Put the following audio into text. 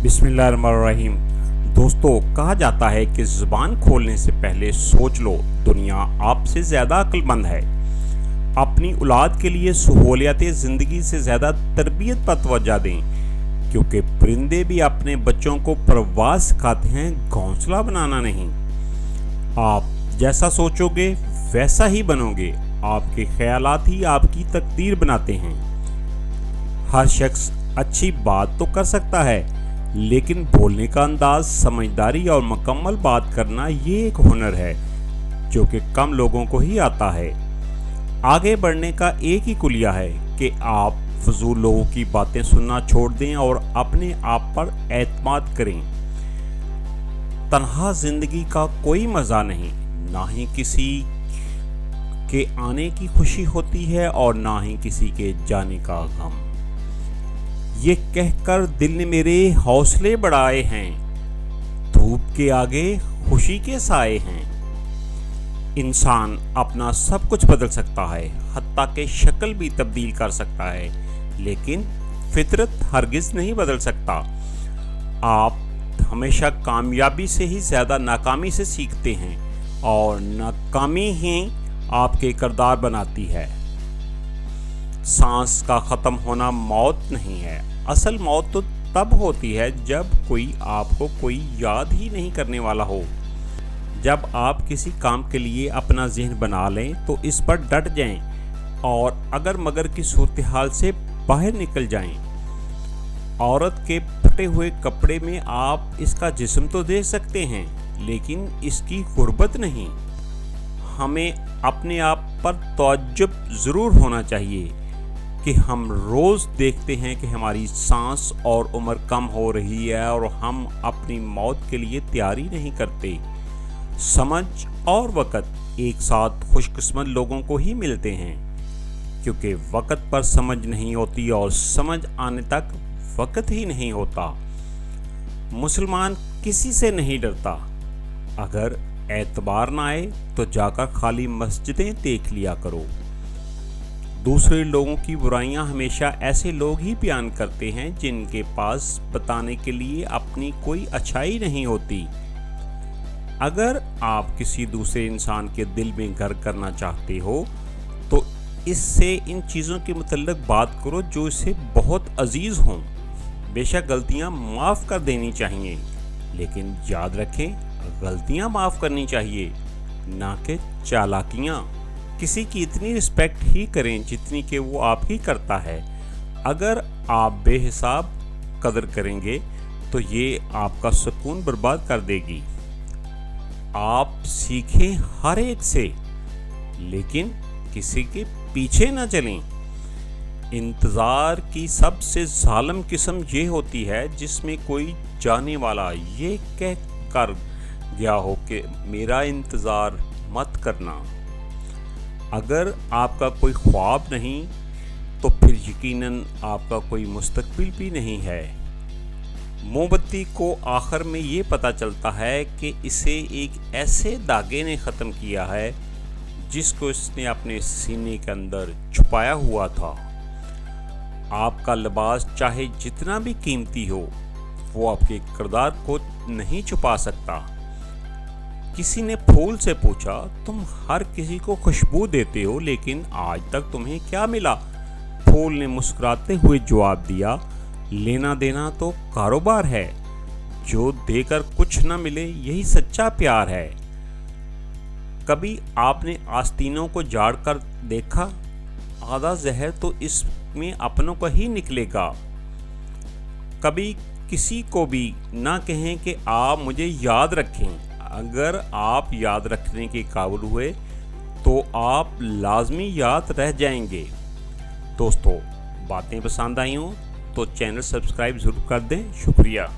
बिस्मिल्लाहिर्रहमानिर्रहीम। दोस्तों, कहा जाता है कि ज़ुबान खोलने से पहले सोच लो, दुनिया आपसे ज़्यादा अक्लमंद है। अपनी औलाद के लिए सहूलियत ज़िंदगी से ज़्यादा तरबियत पर तवज्जो दें, क्योंकि परिंदे भी अपने बच्चों को परवाज़ सिखाते हैं, घोंसला बनाना नहीं। आप जैसा सोचोगे वैसा ही बनोगे। आपके ख्यालात ही आपकी तकदीर बनाते हैं। हर शख्स अच्छी बात तो कर सकता है, लेकिन बोलने का अंदाज, समझदारी और मुकम्मल बात करना ये एक हुनर है जो कि कम लोगों को ही आता है। आगे बढ़ने का एक ही कुलिया है कि आप फजूल लोगों की बातें सुनना छोड़ दें और अपने आप पर एतमाद करें। तन्हा जिंदगी का कोई मज़ा नहीं, ना ही किसी के आने की खुशी होती है और ना ही किसी के जाने का गम। ये कहकर दिल ने मेरे हौसले बढ़ाए हैं, धूप के आगे खुशी के साए हैं। इंसान अपना सब कुछ बदल सकता है, हत्ता के शक्ल भी तब्दील कर सकता है, लेकिन फितरत हरगिज़ नहीं बदल सकता। आप हमेशा कामयाबी से ही ज़्यादा नाकामी से सीखते हैं, और नाकामी ही आपके किरदार बनाती है। सांस का ख़त्म होना मौत नहीं है। असल मौत तो तब होती है जब आपको कोई याद ही नहीं करने वाला हो। जब आप किसी काम के लिए अपना ज़हन बना लें तो इस पर डट जाएं और अगर मगर की सूरत हाल से बाहर निकल जाएं। औरत के फटे हुए कपड़े में आप इसका जिस्म तो देख सकते हैं, लेकिन इसकी गुर्बत नहीं। हमें अपने आप पर तअज्जुब ज़रूर होना चाहिए कि हम रोज़ देखते हैं कि हमारी सांस और उम्र कम हो रही है और हम अपनी मौत के लिए तैयारी नहीं करते। समझ और वक़्त एक साथ खुशकिस्मत लोगों को ही मिलते हैं, क्योंकि वक़्त पर समझ नहीं होती और समझ आने तक वक़्त ही नहीं होता। मुसलमान किसी से नहीं डरता। अगर एतबार ना आए तो जाकर खाली मस्जिदें देख लिया करो। दूसरे लोगों की बुराइयां हमेशा ऐसे लोग ही बयान करते हैं जिनके पास बताने के लिए अपनी कोई अच्छाई नहीं होती। अगर आप किसी दूसरे इंसान के दिल में घर करना चाहते हो तो इससे इन चीज़ों के मुतल्लिक बात करो जो इसे बहुत अजीज़ हों। बेशक गलतियां माफ़ कर देनी चाहिए, लेकिन याद रखें, गलतियां माफ़ करनी चाहिए, ना कि चालाकियां। किसी की इतनी रिस्पेक्ट ही करें जितनी कि वो आपकी करता है। अगर आप बेहिसाब कदर करेंगे तो ये आपका सुकून बर्बाद कर देगी। आप सीखें हर एक से, लेकिन किसी के पीछे न चलें। इंतज़ार की सबसे ज़ालिम किस्म ये होती है जिसमें कोई जाने वाला ये कह कर गया हो कि मेरा इंतज़ार मत करना। अगर आपका कोई ख्वाब नहीं तो फिर यकीनन आपका कोई मुस्तकबिल भी नहीं है। मोमबत्ती को आखिर में ये पता चलता है कि इसे एक ऐसे दागे ने ख़त्म किया है जिसको इसने अपने सीने के अंदर छुपाया हुआ था। आपका लिबास चाहे जितना भी कीमती हो, वो आपके किरदार को नहीं छुपा सकता। किसी ने फूल से पूछा, तुम हर किसी को खुशबू देते हो, लेकिन आज तक तुम्हें क्या मिला? फूल ने मुस्कुराते हुए जवाब दिया, लेना देना तो कारोबार है। जो देकर कुछ न मिले यही सच्चा प्यार है। कभी आपने आस्तीनों को झाड़ कर देखा? आधा जहर तो इसमें अपनों का ही निकलेगा। कभी किसी को भी ना कहें कि आप मुझे याद रखें। अगर आप याद रखने के काबिल हुए तो आप लाजमी याद रह जाएंगे। दोस्तों, बातें पसंद आई हों तो चैनल सब्सक्राइब ज़रूर कर दें। शुक्रिया।